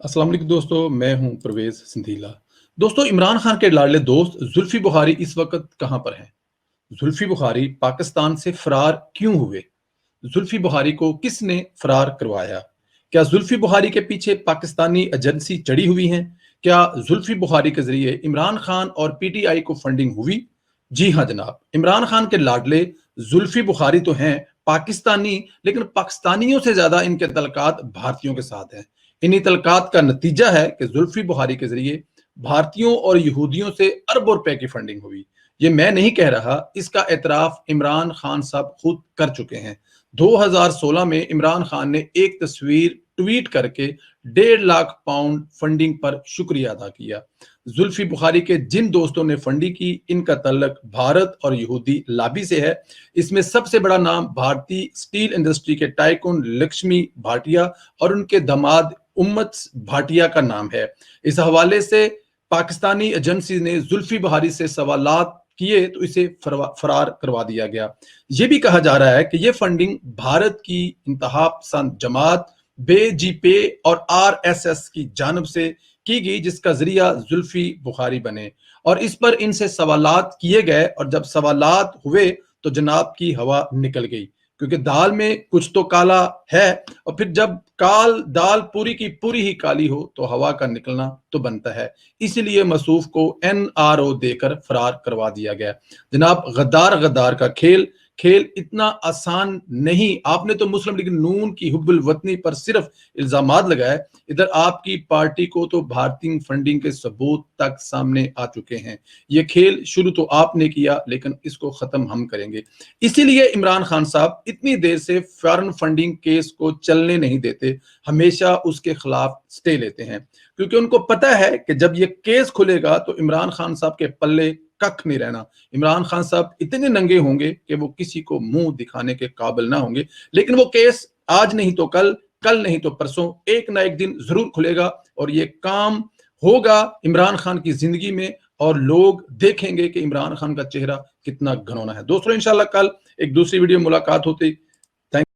अस्सलाम वालेकुम दोस्तों, मैं हूं परवेज सिंधीला। दोस्तों, इमरान खान के लाडले दोस्त जुल्फी बुखारी इस वक्त कहां पर हैं? जुल्फी बुखारी पाकिस्तान से फरार क्यों हुए? जुल्फी बुखारी को किसने फरार करवाया? क्या जुल्फी बुखारी के पीछे पाकिस्तानी एजेंसी चढ़ी हुई हैं? क्या जुल्फी बुखारी के जरिए इमरान खान और पीटीआई को फंडिंग हुई? जी हाँ जनाब, इमरान खान के लाडले जुल्फी बुखारी तो हैं पाकिस्तानी, लेकिन पाकिस्तानियों से ज्यादा इनके तल्लुकात भारतीयों के साथ हैं। इन्हीं तल्लुकात का नतीजा है कि जुल्फी बुखारी के जरिए भारतीयों और यहूदियों से अरबों रुपए की फंडिंग हुई। ये मैं नहीं कह रहा, इसका एतराफ इमरान खान साहब खुद कर चुके हैं। 2016 में इमरान खान ने एक तस्वीर ट्वीट करके 1.5 लाख पाउंड फंडिंग पर शुक्रिया अदा किया। जुल्फी बुखारी के जिन दोस्तों ने फंडिंग की, इनका तल्लक भारत और यहूदी लाबी से है। इसमें सबसे बड़ा नाम भारतीय स्टील इंडस्ट्री के टाइकून लक्ष्मी भाटिया और उनके दामाद उम्मत भाटिया का नाम है। इस हवाले से पाकिस्तानी एजेंसी ने जुल्फी बुखारी से सवालात किए तो इसे फरार करवा दिया गया। यह भी कहा जा रहा है कि यह फंडिंग भारत की इंतहा पसंद जमात बेजीपे और आरएसएस की जानब से की गई, जिसका जरिया जुल्फी बुखारी बने और इस पर इनसे सवालात किए गए। और जब सवालात हुए तो जनाब की हवा निकल गई, क्योंकि दाल में कुछ तो काला है और फिर जब दाल पूरी की पूरी ही काली हो तो हवा का निकलना तो बनता है। इसीलिए मसूफ को एनआरओ देकर फरार करवा दिया गया। जनाब, गद्दार गद्दार का खेल इतना आसान नहीं। आपने तो मुस्लिम लीग नून की हुब्बुल वतनी पर सिर्फ इल्जामात लगाए, इधर आपकी पार्टी को तो भारतीय फंडिंग के सबूत तक सामने आ चुके हैं। ये खेल शुरू तो आपने किया, लेकिन इसको खत्म हम करेंगे। इसीलिए इमरान खान साहब इतनी देर से फॉरेन फंडिंग केस को चलने नहीं देते, हमेशा उसके खिलाफ स्टे लेते हैं, क्योंकि उनको पता है कि जब ये केस खुलेगा तो इमरान खान साहब के पल्ले कख नहीं रहना। इमरान खान साहब इतने नंगे होंगे कि वो किसी को मुंह दिखाने के काबिल ना होंगे। लेकिन वो केस आज नहीं तो कल नहीं तो परसों, एक ना एक दिन जरूर खुलेगा और ये काम होगा इमरान खान की जिंदगी में और लोग देखेंगे कि इमरान खान का चेहरा कितना घनौना है। दोस्तों, इंशाल्लाह कल एक दूसरी वीडियो मुलाकात होती